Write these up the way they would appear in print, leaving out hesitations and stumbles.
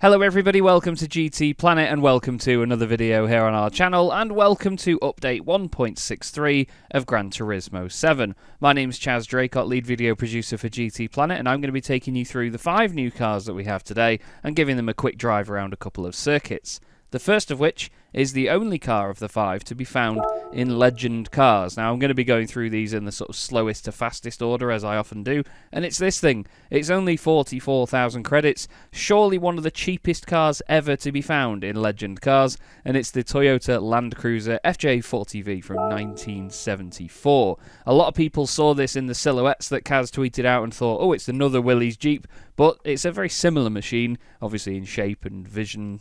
Hello everybody, welcome to GTPlanet and welcome to another video here on our channel and welcome to update 1.63 of Gran Turismo 7. My name's Chaz Draycott, lead video producer for GTPlanet, and I'm going to be taking you through the 5 new cars that we have today and giving them a quick drive around a couple of circuits. The first of which is the only car of the 5 to be found in Legend cars. Now I'm going to be going through these in the sort of slowest to fastest order as I often do, and it's this thing. It's only 44,000 credits, surely one of the cheapest cars ever to be found in Legend cars, and it's the Toyota Land Cruiser FJ40V from 1974. A lot of people saw this in the silhouettes that Chaz tweeted out and thought, oh, it's another Willys Jeep, but it's a very similar machine, obviously in shape and vision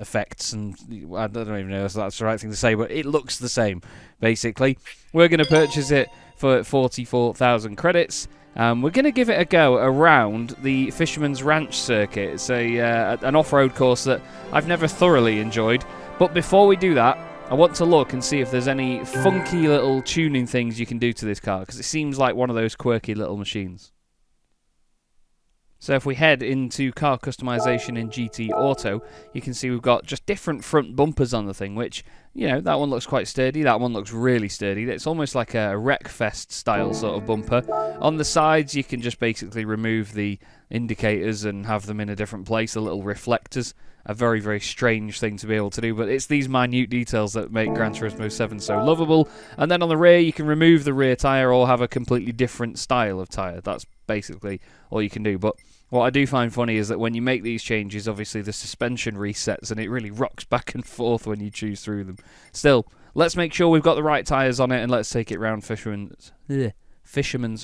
effects, and I don't even know if that's the right thing to say, but it looks the same basically. We're going to purchase it for 44,000 credits. We're going to give it a go around the Fisherman's Ranch circuit. It's an off-road course that I've never thoroughly enjoyed, but before we do that I want to look and see if there's any funky little tuning things you can do to this car, because it seems like one of those quirky little machines. So if we head into car customization in GT Auto, you can see we've got just different front bumpers on the thing, which, you know, that one looks quite sturdy, that one looks really sturdy. It's almost like a Wreckfest style sort of bumper. On the sides, you can just basically remove the indicators and have them in a different place, the little reflectors. A very, very strange thing to be able to do, but it's these minute details that make Gran Turismo 7 so lovable. And then on the rear, you can remove the rear tyre or have a completely different style of tyre. That's basically all you can do. But what I do find funny is that when you make these changes, obviously the suspension resets and it really rocks back and forth when you choose through them. Still, let's make sure we've got the right tyres on it and let's take it round Fisherman's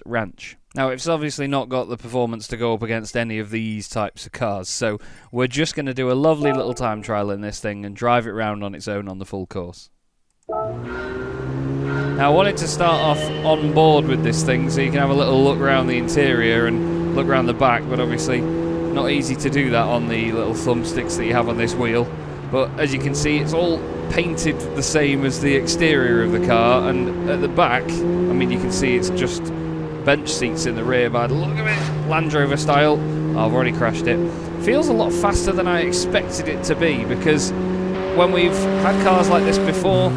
Ranch. Now, it's obviously not got the performance to go up against any of these types of cars, so we're just going to do a lovely little time trial in this thing and drive it round on its own on the full course. Now, I wanted to start off on board with this thing so you can have a little look around the interior and look around the back, but obviously not easy to do that on the little thumbsticks that you have on this wheel. But as you can see, it's all painted the same as the exterior of the car, and at the back, I mean, you can see it's just bench seats in the rear by the look of it, Land Rover style. Oh, I've already crashed it. Feels a lot faster than I expected it to be, because when we've had cars like this before,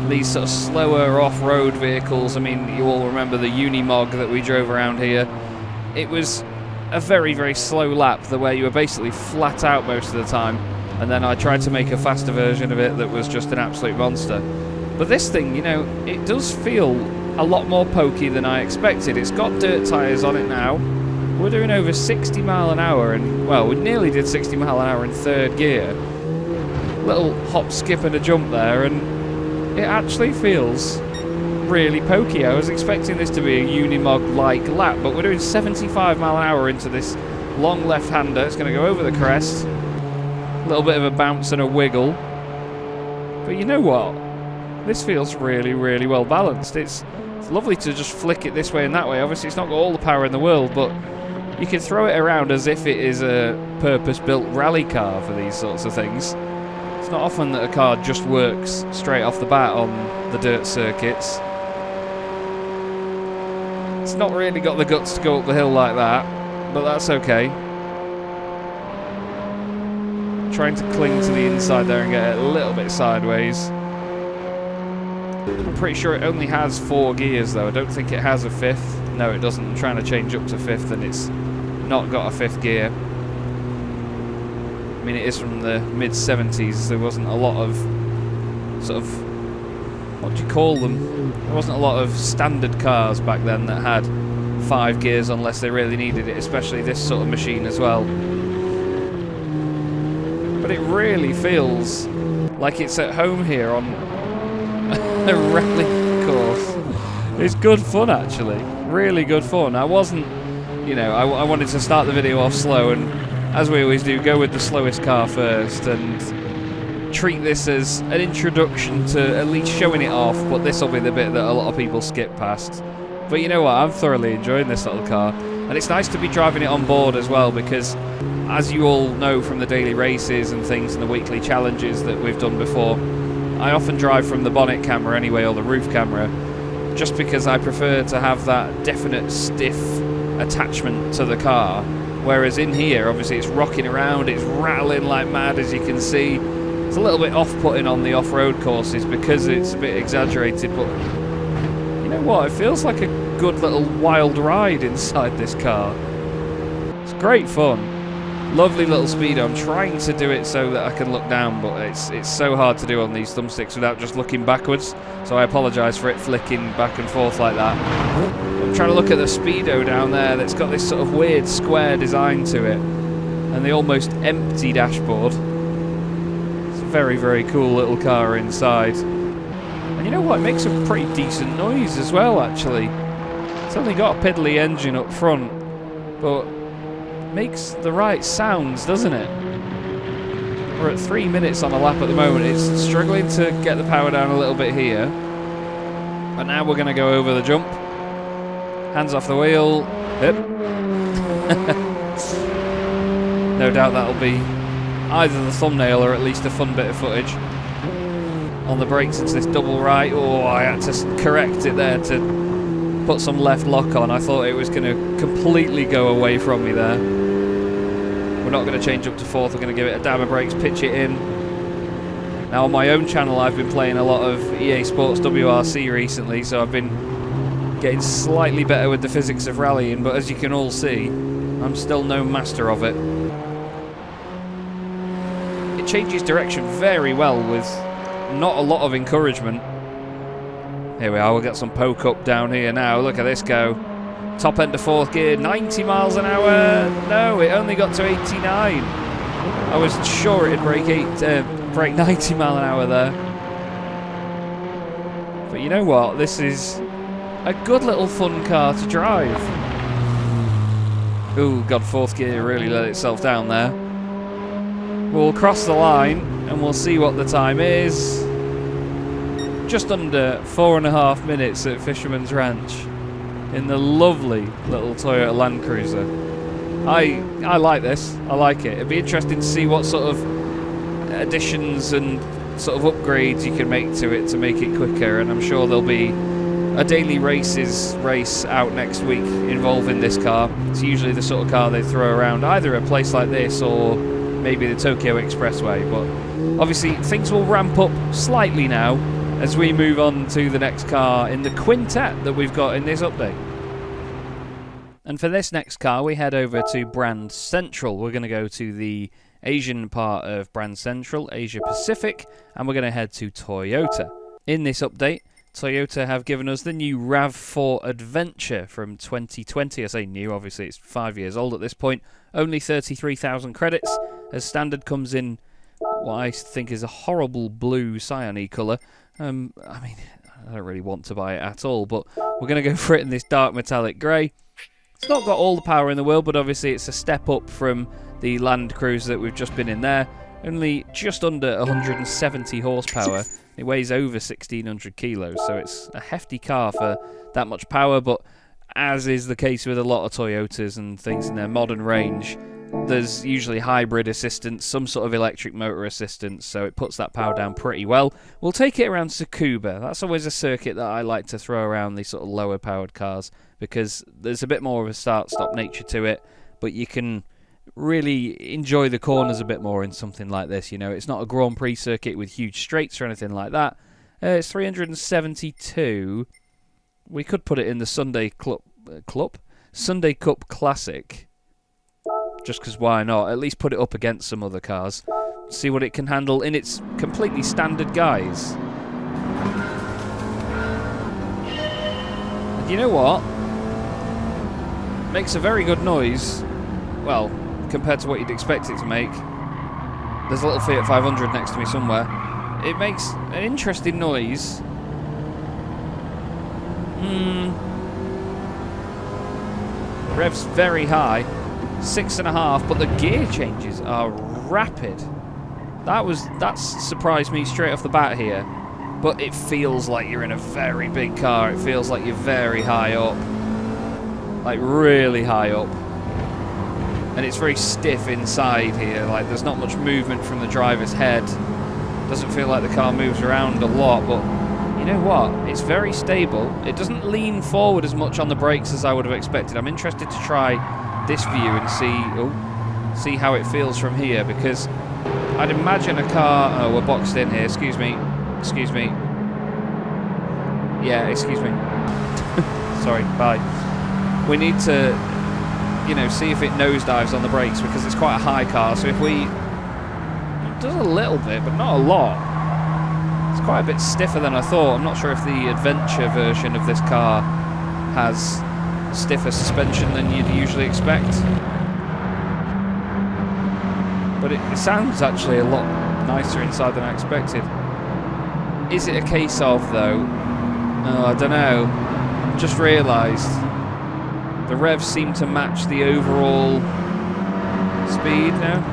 these sort of slower off-road vehicles, I mean, you all remember the Unimog that we drove around here, it was a very, very slow lap, the way you were basically flat out most of the time, and then I tried to make a faster version of it that was just an absolute monster. But this thing, you know, it does feel a lot more pokey than I expected. It's got dirt tyres on it now. We're doing over 60 mile an hour, and, well, we nearly did 60 mile an hour in third gear. Little hop, skip and a jump there, and it actually feels really pokey. I was expecting this to be a Unimog-like lap, but we're doing 75 mile an hour into this long left-hander. It's going to go over the crest. A little bit of a bounce and a wiggle. But you know what? This feels really, really well balanced. It's lovely to just flick it this way and that way. Obviously, it's not got all the power in the world, but you can throw it around as if it is a purpose-built rally car for these sorts of things. It's not often that a car just works straight off the bat on the dirt circuits. It's not really got the guts to go up the hill like that, but that's okay. Trying to cling to the inside there and get it a little bit sideways. I'm pretty sure it only has 4 gears though. I don't think it has a 5th. No, it doesn't. I'm trying to change up to 5th and it's not got a 5th gear. I mean, it is from the mid-70s. There wasn't a lot of sort of, what do you call them? There wasn't a lot of standard cars back then that had 5 gears unless they really needed it, especially this sort of machine as well. But it really feels like it's at home here on a rally course. It's good fun, actually. Really good fun. I wasn't, you know, I wanted to start the video off slow, and as we always do, go with the slowest car first and treat this as an introduction to at least showing it off, but this will be the bit that a lot of people skip past. But you know what, I'm thoroughly enjoying this little car, and it's nice to be driving it on board as well, because as you all know from the daily races and things and the weekly challenges that we've done before, I often drive from the bonnet camera anyway, or the roof camera, just because I prefer to have that definite stiff attachment to the car Whereas in here, obviously, it's rocking around, it's rattling like mad, as you can see. It's a little bit off-putting on the off-road courses because it's a bit exaggerated, but you know what? It feels like a good little wild ride inside this car. It's great fun. Lovely little speedo. I'm trying to do it so that I can look down, but it's so hard to do on these thumbsticks without just looking backwards. So I apologise for it flicking back and forth like that. I'm trying to look at the speedo down there that's got this sort of weird square design to it, and the almost empty dashboard. It's a very, very cool little car inside. And you know what? It makes a pretty decent noise as well, actually. It's only got a piddly engine up front, but makes the right sounds, doesn't it? We're at 3 minutes on a lap at the moment. It's struggling to get the power down a little bit here, but now we're going to go over the jump. Hands off the wheel. Yep. No doubt that'll be either the thumbnail or at least a fun bit of footage. On the brakes, it's this double right. Oh, I had to correct it there to put some left lock on. I thought it was going to completely go away from me there. We're not going to change up to fourth. We're going to give it a dab of brakes, pitch it in. Now on my own channel, I've been playing a lot of EA Sports WRC recently, so I've been getting slightly better with the physics of rallying, but as you can all see, I'm still no master of it. It changes direction very well with not a lot of encouragement. Here we are, we'll get some poke up down here now. Look at this go. Top end of fourth gear, 90 miles an hour. No, it only got to 89. I was sure it'd break 90 mile an hour there. But you know what? This is a good little fun car to drive. Ooh, God, fourth gear really let itself down there. We'll cross the line and we'll see what the time is. Just under 4.5 minutes at Fisherman's Ranch in the lovely little Toyota Land Cruiser. I like this. I like it. It'd be interesting to see what sort of additions and sort of upgrades you can make to it to make it quicker, and I'm sure there'll be a daily race out next week involving this car. It's usually the sort of car they throw around either a place like this or maybe the Tokyo Expressway, but obviously things will ramp up slightly now as we move on to the next car in the quintet that we've got in this update. And for this next car, we head over to Brand Central. We're going to go to the Asian part of Brand Central, Asia Pacific, and we're going to head to Toyota. In this update, Toyota have given us the new RAV4 Adventure from 2020. I say new, obviously it's 5 years old at this point. Only 33,000 credits, as standard comes in what I think is a horrible blue cyane colour. I mean, I don't really want to buy it at all, but we're going to go for it in this dark metallic grey. It's not got all the power in the world, but obviously it's a step up from the Land Cruiser that we've just been in there. Only just under 170 horsepower. It weighs over 1,600 kilos, so it's a hefty car for that much power, but as is the case with a lot of Toyotas and things in their modern range, there's usually hybrid assistance, some sort of electric motor assistance, so it puts that power down pretty well. We'll take it around Tsukuba. That's always a circuit that I like to throw around these sort of lower powered cars, because there's a bit more of a start-stop nature to it, but you can really enjoy the corners a bit more in something like this. You know, it's not a Grand Prix circuit with huge straights or anything like that. It's 372. We could put it in the Sunday Sunday Cup Classic, just because why not? At least put it up against some other cars, see what it can handle in its completely standard guise. And you know what? Makes a very good noise. Well, compared to what you'd expect it to make. There's a little Fiat 500 next to me somewhere. It makes an interesting noise. Revs very high, 6.5, but the gear changes are rapid. That's surprised me straight off the bat here. But it feels like you're in a very big car. It feels like you're very high up, like really high up. And it's very stiff inside here, like there's not much movement from the driver's head. Doesn't feel like the car moves around a lot, but you know what? It's very stable. It doesn't lean forward as much on the brakes as I would have expected. I'm interested to try this view and see how it feels from here, because I'd imagine a car... Oh, we're boxed in here. Excuse me. Excuse me. Yeah, excuse me. Sorry, bye. We need to, you know, see if it nosedives on the brakes, because it's quite a high car, so if we... It does a little bit, but not a lot. It's quite a bit stiffer than I thought. I'm not sure if the adventure version of this car has stiffer suspension than you'd usually expect. But it sounds actually a lot nicer inside than I expected. Is it a case of, though? Oh, I don't know. Just realised the revs seem to match the overall speed now.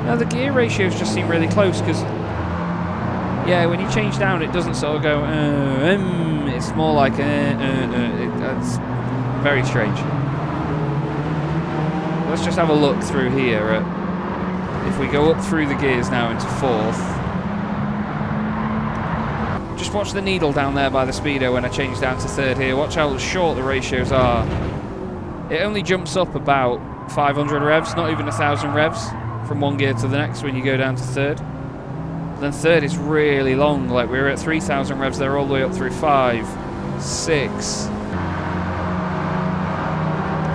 Now the gear ratios just seem really close, because yeah, when you change down it doesn't sort of go it's more like it's very strange. Let's just have a look through here at, if we go up through the gears now into fourth. Just watch the needle down there by the speedo when I change down to third here. Watch how short the ratios are. It only jumps up about 500 revs, not even 1,000 revs from one gear to the next when you go down to third. Then third is really long, like we were at 3,000 revs there all the way up through 5, 6.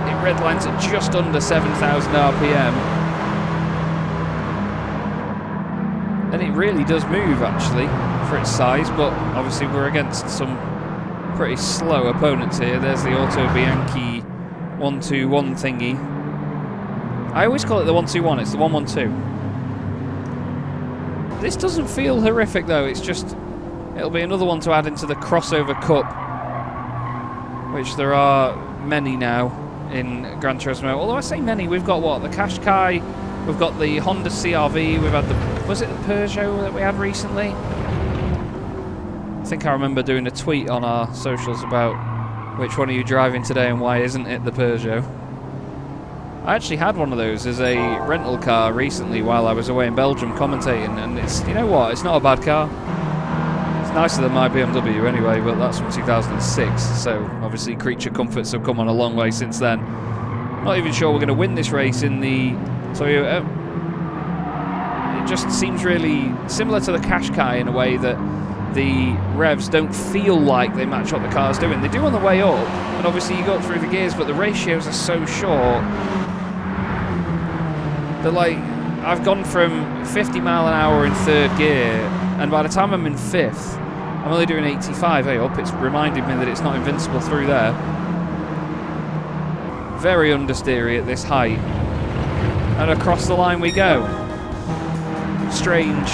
It redlines at just under 7,000 RPM. And it really does move, actually, for its size, but obviously we're against some pretty slow opponents here. There's the Auto Bianchi 121 thingy. I always call it the 121, it's the 112. This doesn't feel horrific, though. It's just, it'll be another one to add into the crossover cup, which there are many now in Gran Turismo. Although I say many, we've got what? The Qashqai, we've got the Honda CR-V, we've had the, was it the Peugeot that we had recently? I think I remember doing a tweet on our socials about which one are you driving today and why isn't it the Peugeot. I actually had one of those as a rental car recently while I was away in Belgium commentating, and it's, you know what, it's not a bad car. It's nicer than my BMW anyway, but that's from 2006, so obviously creature comforts have come on a long way since then. Not even sure we're going to win this race in the... So it just seems really similar to the Qashqai in a way that the revs don't feel like they match what the car's doing. They do on the way up, and obviously you go up through the gears, but the ratios are so short that, like, I've gone from 50 mile an hour in third gear, and by the time I'm in fifth, I'm only doing 85 up. It's reminded me that it's not invincible through there. Very understeery at this height. And across the line we go. Strange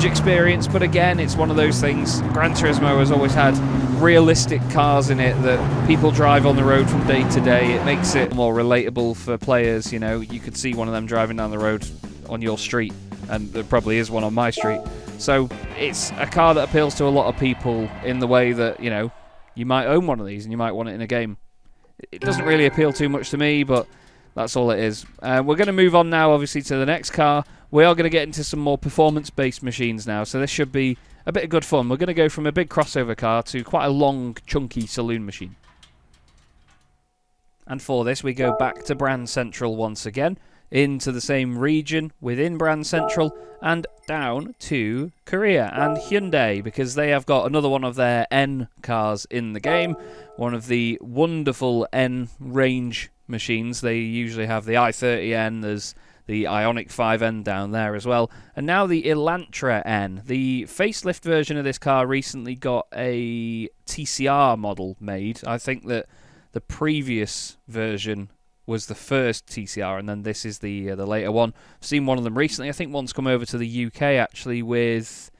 experience, but again, it's one of those things. Gran Turismo has always had realistic cars in it that people drive on the road from day to day. It makes it more relatable for players, you know. You could see one of them driving down the road on your street, and there probably is one on my street. So it's a car that appeals to a lot of people in the way that, you know, you might own one of these and you might want it in a game. It doesn't really appeal too much to me, but that's all it is. We're going to move on now, obviously, to the next car. We are going to get into some more performance-based machines now, so this should be a bit of good fun. We're going to go from a big crossover car to quite a long, chunky saloon machine. And for this, we go back to Brand Central once again, into the same region within Brand Central, and down to Korea and Hyundai, because they have got another one of their N cars in the game, one of the wonderful N range machines. They usually have the i30N, there's the Ioniq 5N down there as well, and now the Elantra N. The facelift version of this car recently got a TCR model made. I think that the previous version was the first TCR, and then this is the later one. I've seen one of them recently. I think one's come over to the UK actually with,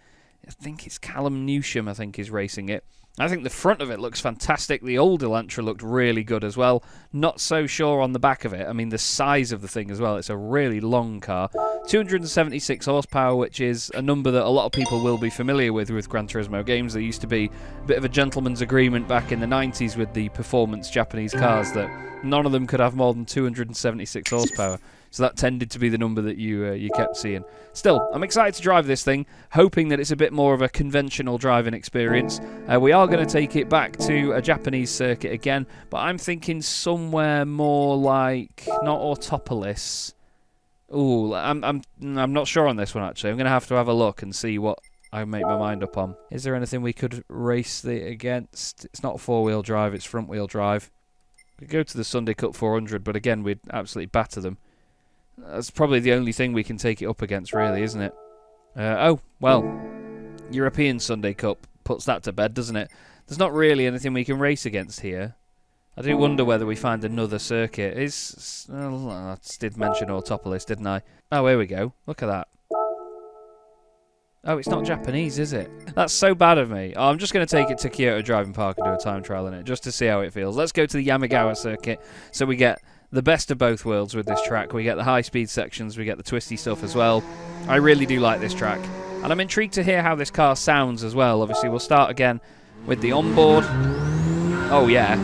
I think it's Callum Newsham, I think, is racing it. I think the front of it looks fantastic. The old Elantra looked really good as well. Not so sure on the back of it. I mean, the size of the thing as well. It's a really long car. 276 horsepower, which is a number that a lot of people will be familiar with Gran Turismo games. There used to be a bit of a gentleman's agreement back in the 90s with the performance Japanese cars that none of them could have more than 276 horsepower. So that tended to be the number that you kept seeing. Still, I'm excited to drive this thing, hoping that it's a bit more of a conventional driving experience. We are going to take it back to a Japanese circuit again, but I'm thinking somewhere more like, not Autopolis. Ooh, I'm not sure on this one actually. I'm going to have a look and see what I make my mind up on. Is there anything we could race it against? It's not four-wheel drive, it's front-wheel drive. We could go to the Sunday Cup 400, but again, we'd absolutely batter them. That's probably the only thing we can take it up against, really, isn't it? Oh, well, European Sunday Cup puts that to bed, doesn't it? There's not really anything we can race against here. I do wonder whether we find another circuit. I did mention Autopolis, didn't I? Oh, here we go. Look at that. Oh, it's not Japanese, is it? That's so bad of me. Oh, I'm just going to take it to Kyoto Driving Park and do a time trial in it, just to see how it feels. Let's go to the Yamagawa circuit, so we get the best of both worlds with this track. We get the high-speed sections, we get the twisty stuff as well. I really do like this track. And I'm intrigued to hear how this car sounds as well. Obviously, we'll start again with the onboard. Oh, yeah.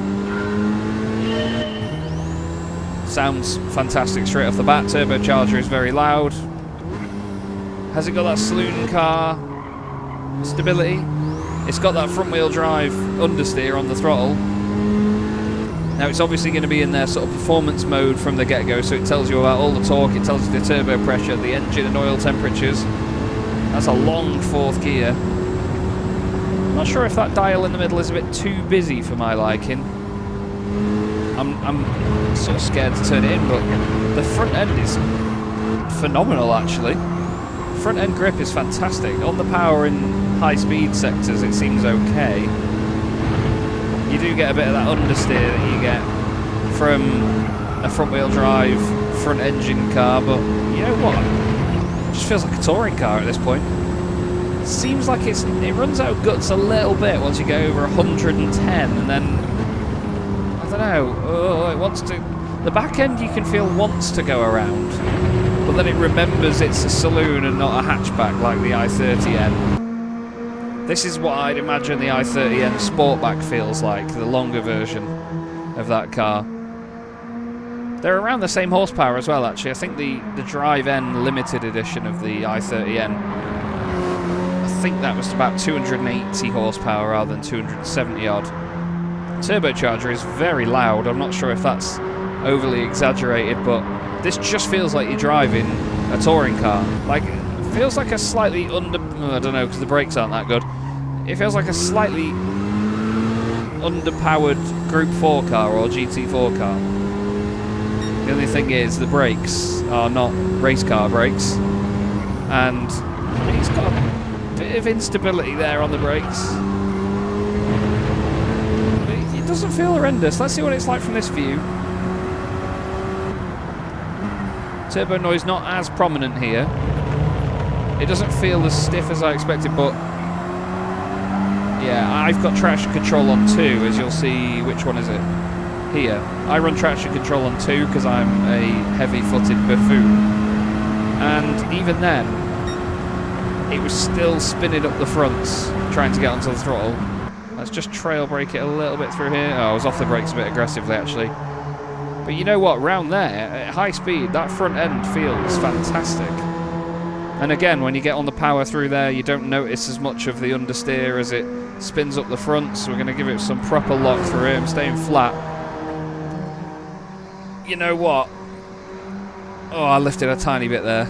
Sounds fantastic straight off the bat. Turbocharger is very loud. Has it got that saloon car stability? It's got that front-wheel drive understeer on the throttle. Now it's obviously going to be in their sort of performance mode from the get-go, so it tells you about all the torque, it tells you the turbo pressure, the engine and oil temperatures. That's a long fourth gear. I'm not sure if that dial in the middle is a bit too busy for my liking. I'm sort of scared to turn it in, but the front end is phenomenal actually. Front end grip is fantastic. On the power in high speed sectors it seems okay. You do get a bit of that understeer that you get from a front-wheel drive, front-engine car, but you know what? It just feels like a touring car at this point. It seems like it runs out of guts a little bit once you get over 110, and then I don't know. It wants to. The back end you can feel wants to go around, but then it remembers it's a saloon and not a hatchback like the i30N. This is what I'd imagine the i30N Sportback feels like, the longer version of that car. They're around the same horsepower as well, actually. I think the Drive N limited edition of the i30N, I think that was about 280 horsepower rather than 270 odd. Turbocharger is very loud. I'm not sure if that's overly exaggerated, but this just feels like you're driving a touring car. Like, it feels like a slightly I don't know, because the brakes aren't that good. It feels like a slightly underpowered Group 4 car or GT4 car. The only thing is, the brakes are not race car brakes, and he's got a bit of instability there on the brakes. But it doesn't feel horrendous. Let's see what it's like from this view. Turbo noise not as prominent here. It doesn't feel as stiff as I expected, but yeah, I've got traction control on 2, as you'll see. Which one is it? Here. I run traction control on 2 because I'm a heavy-footed buffoon. And even then, it was still spinning up the fronts, trying to get onto the throttle. Let's just trail brake it a little bit through here. Oh, I was off the brakes a bit aggressively, actually. But you know what? Round there, at high speed, that front end feels fantastic. And again, when you get on the power through there, you don't notice as much of the understeer as it spins up the front. So we're going to give it some proper lock through here. I'm staying flat. You know what? Oh, I lifted a tiny bit there.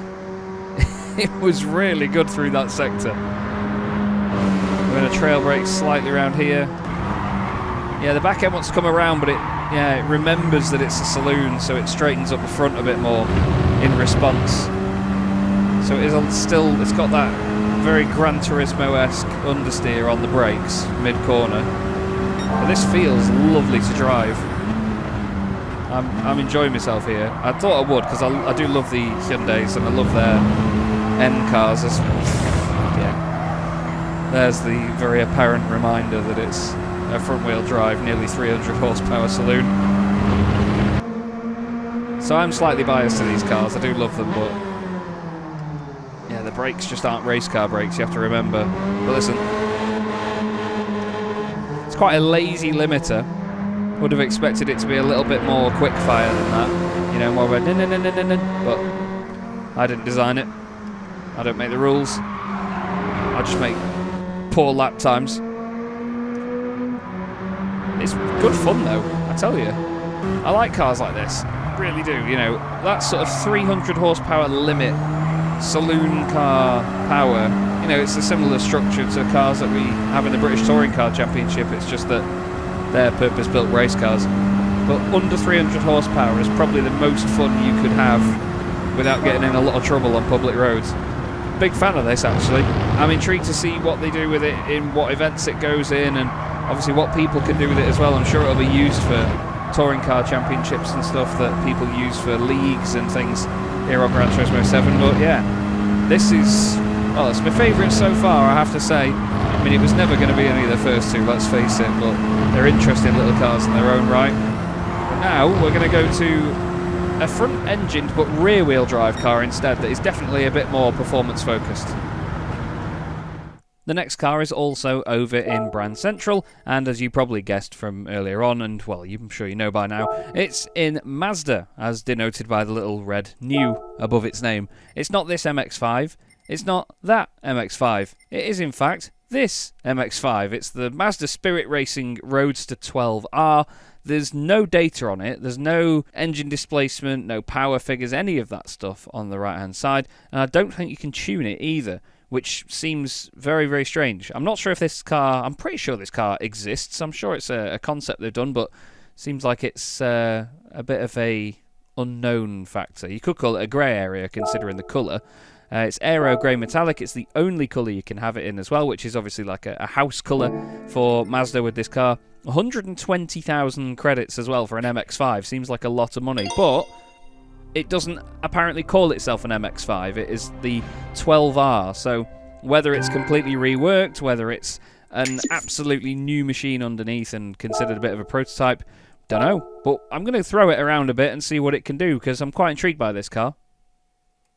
It was really good through that sector. We're going to trail brake slightly around here. Yeah, the back end wants to come around, but it remembers that it's a saloon, so it straightens up the front a bit more in response. So it is it's got that very Gran Turismo-esque understeer on the brakes, mid-corner. But this feels lovely to drive. I'm enjoying myself here. I thought I would, because I do love the Hyundais and I love their N cars. Yeah, there's the very apparent reminder that it's a front-wheel drive, nearly 300 horsepower saloon. So I'm slightly biased to these cars. I do love them, but yeah, the brakes just aren't race car brakes, you have to remember. But listen, it's quite a lazy limiter. Would have expected it to be a little bit more quick fire than that. You know, more of a no, but I didn't design it. I don't make the rules. I just make poor lap times. It's good fun though, I tell you. I like cars like this, really do. You know, that sort of 300 horsepower limit saloon car power. You know, it's a similar structure to cars that we have in the British Touring Car Championship. It's just that they're purpose-built race cars. But under 300 horsepower is probably the most fun you could have without getting in a lot of trouble on public roads. Big fan of this, actually. I'm intrigued to see what they do with it, in what events it goes in, and obviously what people can do with it as well. I'm sure it'll be used for touring car championships and stuff that people use for leagues and things here on Gran Turismo 7. But yeah, this is, well, it's my favourite so far, I have to say. I mean, it was never going to be any of the first two, let's face it, but they're interesting little cars in their own right. But now we're going to go to a front-engined but rear-wheel drive car instead that is definitely a bit more performance-focused. The next car is also over in Brand Central, and as you probably guessed from earlier on, and well, I'm sure you know by now, it's in Mazda, as denoted by the little red new above its name. It's not this MX-5, it's not that MX-5, it is in fact this MX-5. It's the Mazda Spirit Racing Roadster 12R. There's no data on it, there's no engine displacement, no power figures, any of that stuff on the right hand side, and I don't think you can tune it either, which seems very, very strange. I'm not sure if this car, I'm pretty sure this car exists, I'm sure it's a concept they've done, but seems like it's a bit of a unknown factor. You could call it a grey area considering the colour. It's aero grey metallic, it's the only colour you can have it in as well, which is obviously like a house colour for Mazda with this car. 120,000 credits as well for an MX-5, seems like a lot of money, but it doesn't apparently call itself an MX-5, it is the 12R, so whether it's completely reworked, whether it's an absolutely new machine underneath and considered a bit of a prototype, don't know, but I'm going to throw it around a bit and see what it can do, because I'm quite intrigued by this car.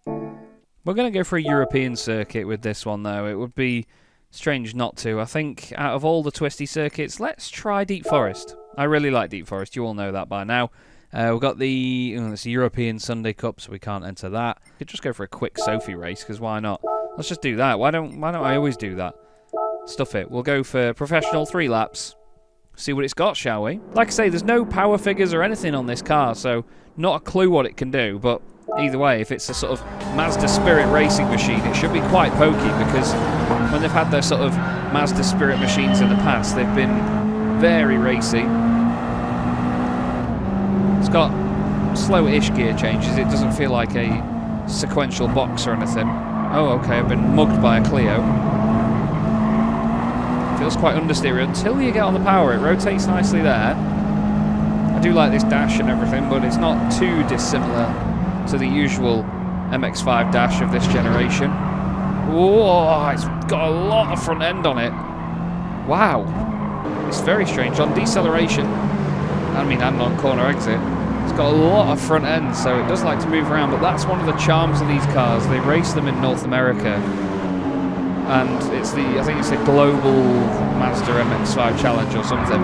We're going to go for a European circuit with this one, though. It would be strange not to. I think out of all the twisty circuits, let's try Deep Forest. I really like Deep Forest. You all know that by now. We've got the it's a European Sunday Cup, so we can't enter that. We could just go for a quick Sophie race, because why not? Let's just do that. Why don't I always do that? Stuff it. We'll go for professional 3 laps. See what it's got, shall we? Like I say, there's no power figures or anything on this car, so not a clue what it can do, but either way, if it's a sort of Mazda Spirit racing machine, it should be quite pokey, because when they've had their sort of Mazda Spirit machines in the past, they've been very racy. It's got slow-ish gear changes. It doesn't feel like a sequential box or anything. Oh, okay, I've been mugged by a Clio. Feels quite understeery until you get on the power. It rotates nicely there. I do like this dash and everything, but it's not too dissimilar to the usual MX-5 dash of this generation. Whoa, it's got a lot of front end on it. Wow. It's very strange. On deceleration, and on corner exit, it's got a lot of front end, so it does like to move around, but that's one of the charms of these cars. They race them in North America, and it's I think it's a global Mazda MX-5 challenge or something,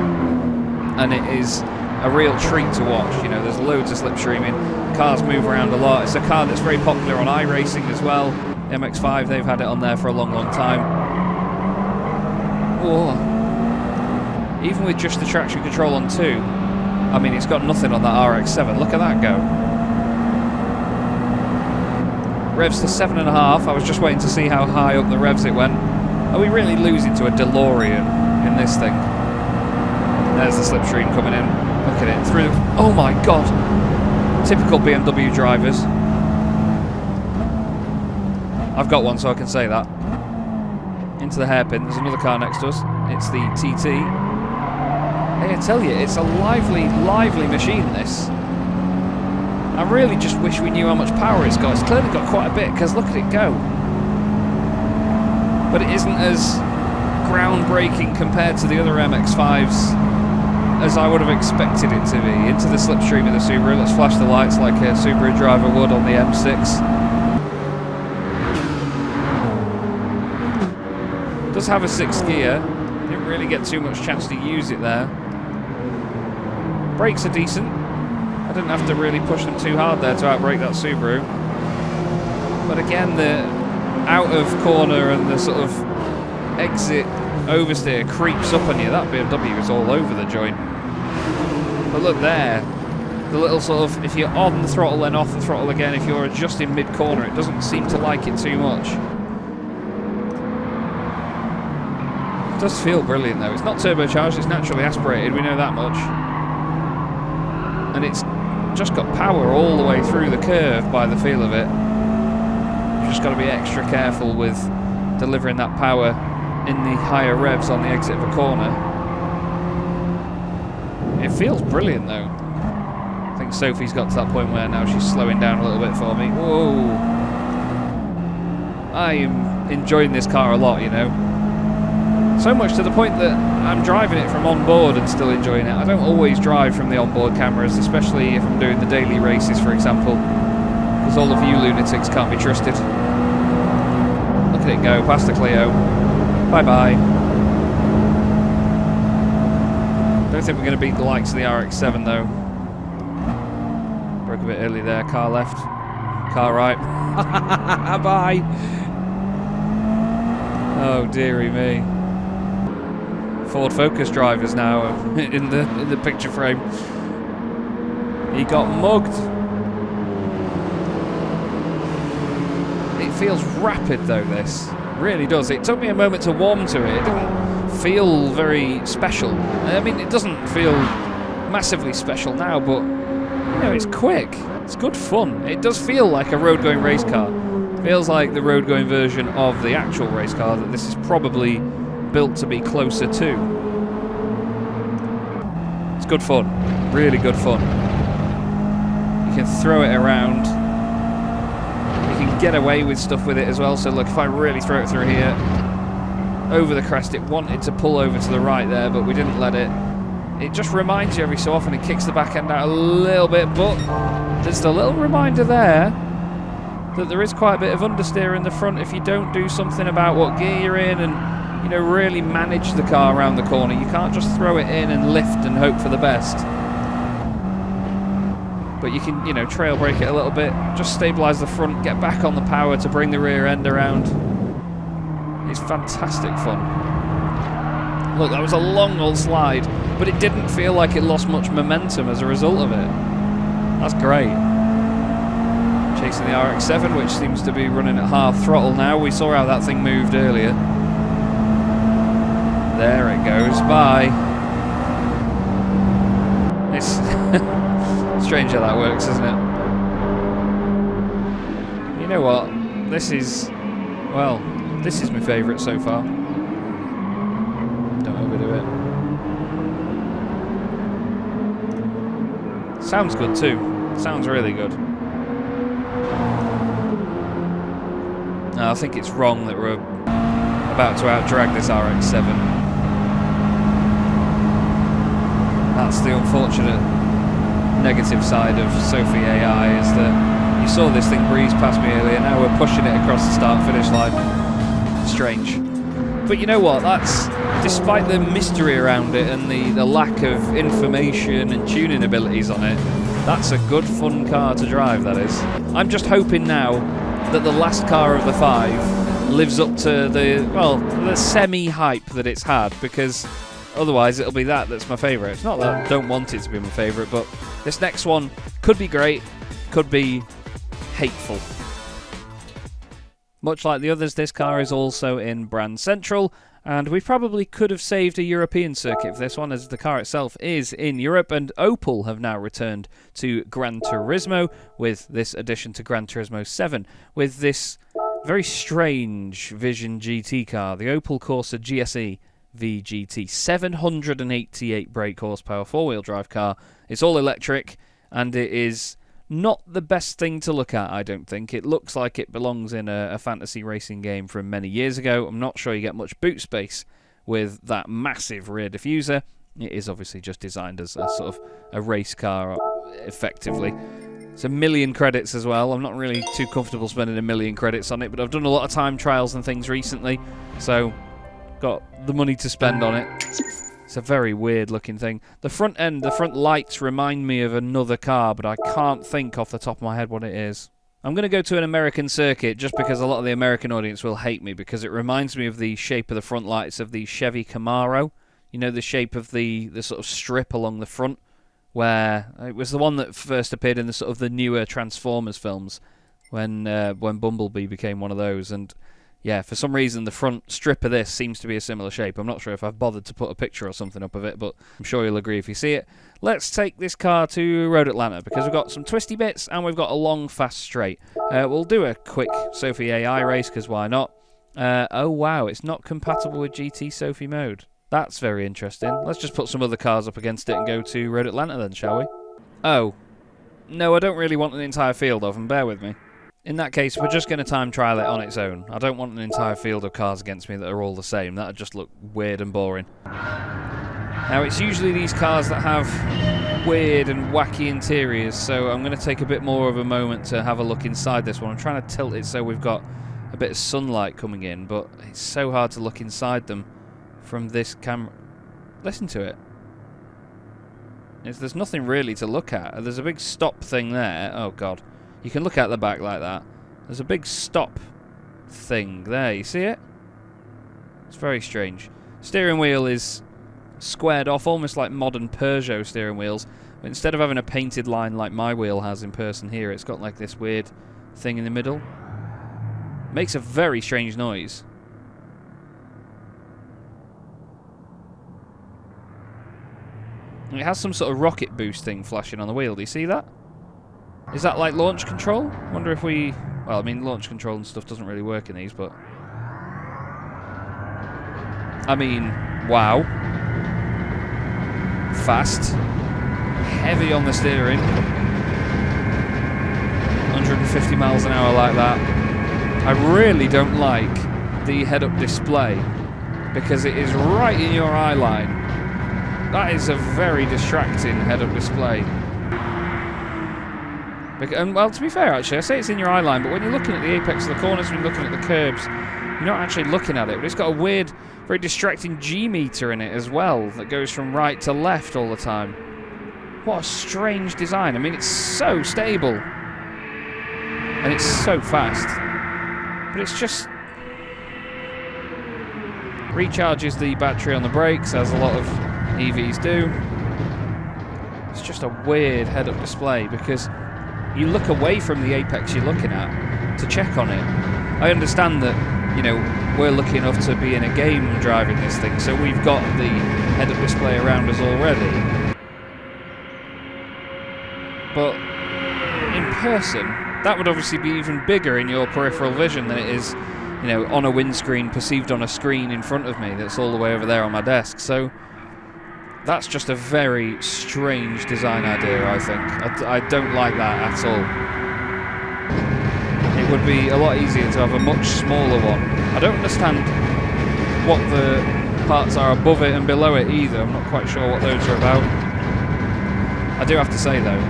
and it is a real treat to watch. You know, there's loads of slipstreaming, cars move around a lot. It's a car that's very popular on iRacing as well. The MX-5, they've had it on there for a long, long time. Oh. Even with just the traction control on 2, I mean, it's got nothing on that RX-7. Look at that go. Revs to 7.5. I was just waiting to see how high up the revs it went. Are we really losing to a DeLorean in this thing? There's the slipstream coming in. Look at it. Through. Oh my god. Typical BMW drivers. I've got one, so I can say that. Into the hairpin. There's another car next to us. It's the TT. Hey, I tell you, it's a lively, lively machine, this. I really just wish we knew how much power it's got. It's clearly got quite a bit, because look at it go. But it isn't as groundbreaking compared to the other MX-5s as I would have expected it to be. Into the slipstream of the Subaru. Let's flash the lights like a Subaru driver would on the M6. Does have a 6th gear. Didn't really get too much chance to use it there. Brakes are decent. I didn't have to really push them too hard there to outbrake that Subaru. But again, the out of corner and the sort of exit oversteer creeps up on you. That BMW is all over the joint. But look there. The little sort of, if you're on the throttle then off the throttle again, if you're adjusting mid-corner, it doesn't seem to like it too much. It does feel brilliant though. It's not turbocharged, it's naturally aspirated, we know that much. And it's just got power all the way through the curve by the feel of it. You've just got to be extra careful with delivering that power in the higher revs on the exit of a corner. It feels brilliant though. I think Sophie's got to that point where now she's slowing down a little bit for me. Whoa! I am enjoying this car a lot, you know. So much to the point that I'm driving it from on board and still enjoying it. I don't always drive from the onboard cameras, especially if I'm doing the daily races, for example, because all of you lunatics can't be trusted. Look at it go, past the Clio. Bye-bye. Don't think we're going to beat the likes of the RX-7, though. Broke a bit early there, car left. Car right. Bye! Oh, dearie me. Ford Focus drivers now in the picture frame. He got mugged. It feels rapid though, this. Really does. It took me a moment to warm to it. It didn't feel very special. I mean, it doesn't feel massively special now, but you know, it's quick. It's good fun. It does feel like a road-going race car. It feels like the road-going version of the actual race car that this is probably built to be closer to. It's good fun, really good fun. You can throw it around, you can get away with stuff with it as well. So look, if I really throw it through here, over the crest, it wanted to pull over to the right there, but we didn't let it. It just reminds you every so often, it kicks the back end out a little bit, but there's a little reminder there that there is quite a bit of understeer in the front if you don't do something about what gear you're in and, you know, really manage the car around the corner. You can't just throw it in and lift and hope for the best. But you can, you know, trail brake it a little bit, just stabilise the front, get back on the power to bring the rear end around. It's fantastic fun. Look, that was a long old slide, but it didn't feel like it lost much momentum as a result of it. That's great. Chasing the RX-7, which seems to be running at half throttle now. We saw how that thing moved earlier. There it goes, bye. It's strange how that works, isn't it? You know what? This is my favourite so far. Don't overdo it. Sounds good too. Sounds really good. I think it's wrong that we're about to out-drag this RX-7. That's the unfortunate negative side of Sophie AI, is that you saw this thing breeze past me earlier, now we're pushing it across the start-finish line. Strange. But you know what, that's, despite the mystery around it and the lack of information and tuning abilities on it, that's a good fun car to drive, that is. I'm just hoping now that the last car of the 5 lives up to the semi-hype that it's had, because otherwise it'll be that's my favourite. It's not that I don't want it to be my favourite, but this next one could be great, could be hateful. Much like the others, this car is also in Brand Central, and we probably could have saved a European circuit for this one, as the car itself is in Europe, and Opel have now returned to Gran Turismo with this addition to Gran Turismo 7, with this very strange Vision GT car, the Opel Corsa GSE VGT, 788 brake horsepower, four-wheel drive car. It's all electric, and it is not the best thing to look at, I don't think. It looks like it belongs in a fantasy racing game from many years ago. I'm not sure you get much boot space with that massive rear diffuser. It is obviously just designed as a sort of a race car, effectively. It's 1 million credits as well. I'm not really too comfortable spending 1 million credits on it, but I've done a lot of time trials and things recently, so got the money to spend on it. It's a very weird looking thing. The front end, the front lights remind me of another car, but I can't think off the top of my head what it is. I'm going to go to an American circuit just because a lot of the American audience will hate me, because it reminds me of the shape of the front lights of the Chevy Camaro. You know, the shape of the sort of strip along the front, where it was the one that first appeared in the sort of the newer Transformers films when Bumblebee became one of those. And yeah, for some reason the front strip of this seems to be a similar shape. I'm not sure if I've bothered to put a picture or something up of it, but I'm sure you'll agree if you see it. Let's take this car to Road Atlanta, because we've got some twisty bits and we've got a long, fast straight. We'll do a quick Sophie AI race, because why not? Oh wow, it's not compatible with GT Sophie mode. That's very interesting. Let's just put some other cars up against it and go to Road Atlanta then, shall we? Oh. No, I don't really want an entire field of them, bear with me. In that case, we're just going to time trial it on its own. I don't want an entire field of cars against me that are all the same. That would just look weird and boring. Now, it's usually these cars that have weird and wacky interiors, so I'm going to take a bit more of a moment to have a look inside this one. I'm trying to tilt it so we've got a bit of sunlight coming in, but it's so hard to look inside them from this camera. Listen to it. There's nothing really to look at. There's a big stop thing there. Oh, God. You can look at the back like that. There's a big stop thing there. You see it? It's very strange. Steering wheel is squared off, almost like modern Peugeot steering wheels. But instead of having a painted line like my wheel has in person here, it's got like this weird thing in the middle. Makes a very strange noise. And it has some sort of rocket boost thing flashing on the wheel. Do you see that? Is that like launch control? Wonder if we... Well, I mean, launch control and stuff doesn't really work in these, but... I mean, wow. Fast. Heavy on the steering. 150 miles an hour like that. I really don't like the head-up display, because it is right in your eye line. That is a very distracting head-up display. And, well, to be fair, actually, I say it's in your eye line, but when you're looking at the apex of the corners, when you're looking at the curbs, you're not actually looking at it. But it's got a weird, very distracting G-meter in it as well, that goes from right to left all the time. What a strange design. I mean, it's so stable. And it's so fast. But it's just... recharges the battery on the brakes, as a lot of EVs do. It's just a weird head-up display, because you look away from the apex you're looking at to check on it. I understand that, you know, we're lucky enough to be in a game driving this thing, so we've got the head-up display around us already. But in person, that would obviously be even bigger in your peripheral vision than it is, you know, on a windscreen, perceived on a screen in front of me that's all the way over there on my desk. So that's just a very strange design idea, I think. I don't like that at all. It would be a lot easier to have a much smaller one. I don't understand what the parts are above it and below it either. I'm not quite sure what those are about. I do have to say, though,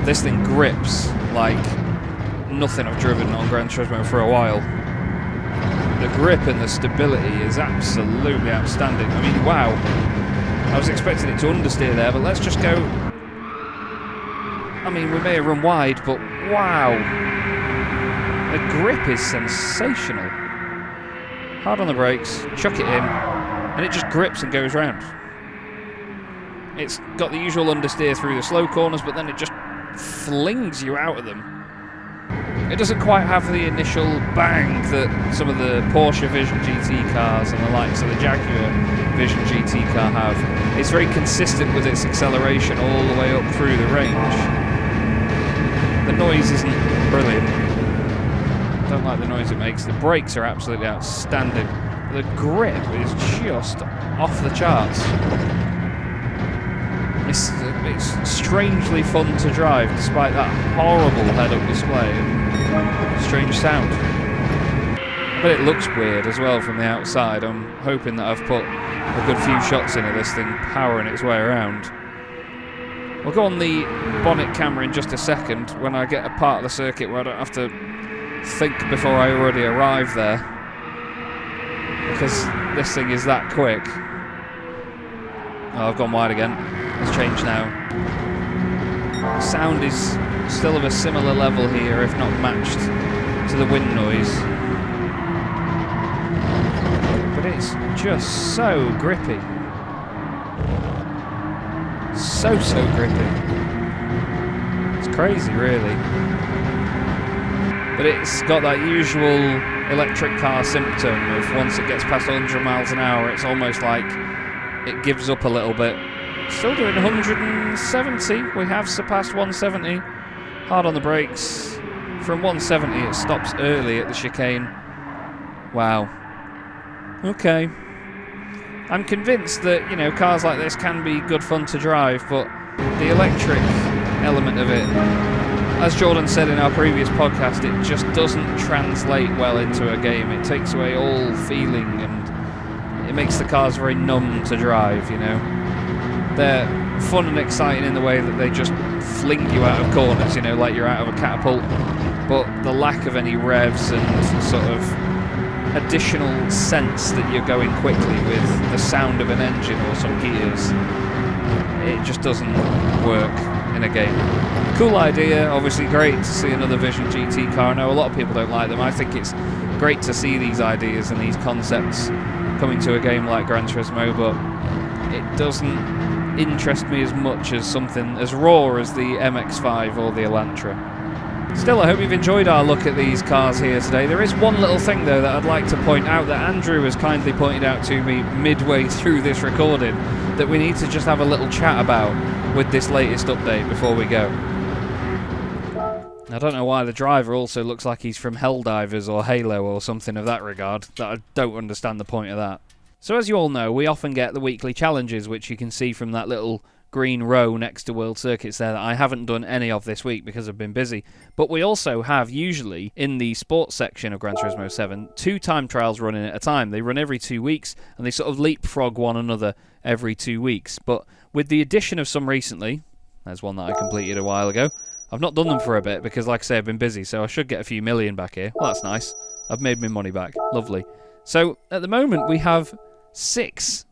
this thing grips like nothing I've driven on Gran Turismo for a while. The grip and the stability is absolutely outstanding. I mean, wow. I was expecting it to understeer there, but let's just go... I mean, we may have run wide, but wow. The grip is sensational. Hard on the brakes, chuck it in, and it just grips and goes round. It's got the usual understeer through the slow corners, but then it just flings you out of them. It doesn't quite have the initial bang that some of the Porsche Vision GT cars and the likes of the Jaguar Vision GT car have. It's very consistent with its acceleration all the way up through the range. The noise isn't brilliant. I don't like the noise it makes. The brakes are absolutely outstanding. The grip is just off the charts. It's strangely fun to drive, despite that horrible head-up display and strange sound. But it looks weird as well from the outside. I'm hoping that I've put a good few shots in of this thing powering its way around. We'll go on the bonnet camera in just a second when I get a part of the circuit where I don't have to think before I already arrive there, because this thing is that quick. Oh, I've gone wide again. It's changed now. Sound is still of a similar level here, if not matched to the wind noise. But it's just so grippy. So grippy. It's crazy, really. But it's got that usual electric car symptom of once it gets past 100 miles an hour, it's almost like it gives up a little bit. Still doing 170. We have surpassed 170. Hard on the brakes. From 170, it stops early at the chicane. Wow. Okay. I'm convinced that, you know, cars like this can be good fun to drive, but the electric element of it, as Jordan said in our previous podcast, it just doesn't translate well into a game. It takes away all feeling and it makes the cars very numb to drive, you know. They're fun and exciting in the way that they just fling you out of corners, you know, like you're out of a catapult, but the lack of any revs and sort of additional sense that you're going quickly with the sound of an engine or some gears, it just doesn't work in a game. Cool idea, obviously great to see another Vision GT car. I know a lot of people don't like them. I think it's great to see these ideas and these concepts coming to a game like Gran Turismo, but it doesn't interest me as much as something as raw as the MX-5 or the Elantra. Still, I hope you've enjoyed our look at these cars here today. There is one little thing, though, that I'd like to point out that Andrew has kindly pointed out to me midway through this recording that we need to just have a little chat about with this latest update before we go. I don't know why the driver also looks like he's from Helldivers or Halo or something of that regard. I don't understand the point of that. So as you all know, we often get the weekly challenges, which you can see from that little green row next to World Circuits there that I haven't done any of this week because I've been busy. But we also have, usually, in the sports section of Gran Turismo 7, 2 time trials running at a time. They run every 2 weeks, and they sort of leapfrog one another every 2 weeks. But with the addition of some recently, there's one that I completed a while ago, I've not done them for a bit because, like I say, I've been busy, so I should get a few million back here. Well, that's nice. I've made my money back. Lovely. So, at the moment, we have 6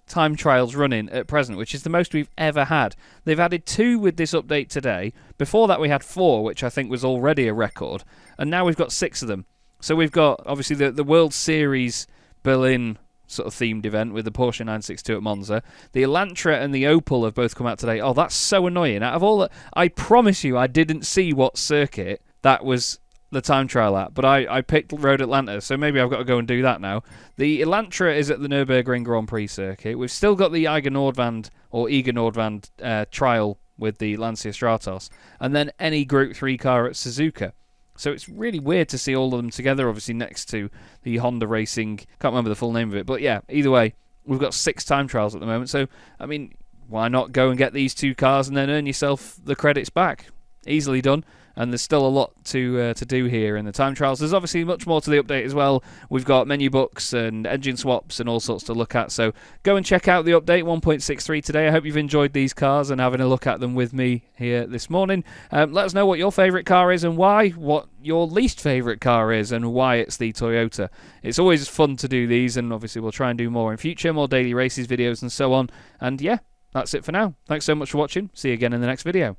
time trials running at present, which is the most we've ever had. They've added 2 with this update today. Before that we had 4, which I think was already a record, and now we've got 6 of them. So we've got, obviously, the World Series Berlin sort of themed event with the Porsche 962 at Monza. The Elantra and the Opel have both come out today. Oh, that's so annoying. Out of all that, I promise you I didn't see what circuit that was the time trial at, but I picked Road Atlanta, so maybe I've got to go and do that now. The Elantra is at the Nürburgring Grand Prix circuit. We've still got the Eiger Nordwand trial with the Lancia Stratos, and then any Group 3 car at Suzuka. So it's really weird to see all of them together, obviously next to the Honda Racing, can't remember the full name of it, but yeah, either way, we've got 6 time trials at the moment, so, I mean, why not go and get these 2 cars and then earn yourself the credits back? Easily done. And there's still a lot to do here in the time trials. There's obviously much more to the update as well. We've got menu books and engine swaps and all sorts to look at. So go and check out the update 1.63 today. I hope you've enjoyed these cars and having a look at them with me here this morning. Let us know what your favourite car is and why, what your least favourite car is and why it's the Toyota. It's always fun to do these, and obviously we'll try and do more in future, more daily races videos and so on. And yeah, that's it for now. Thanks so much for watching. See you again in the next video.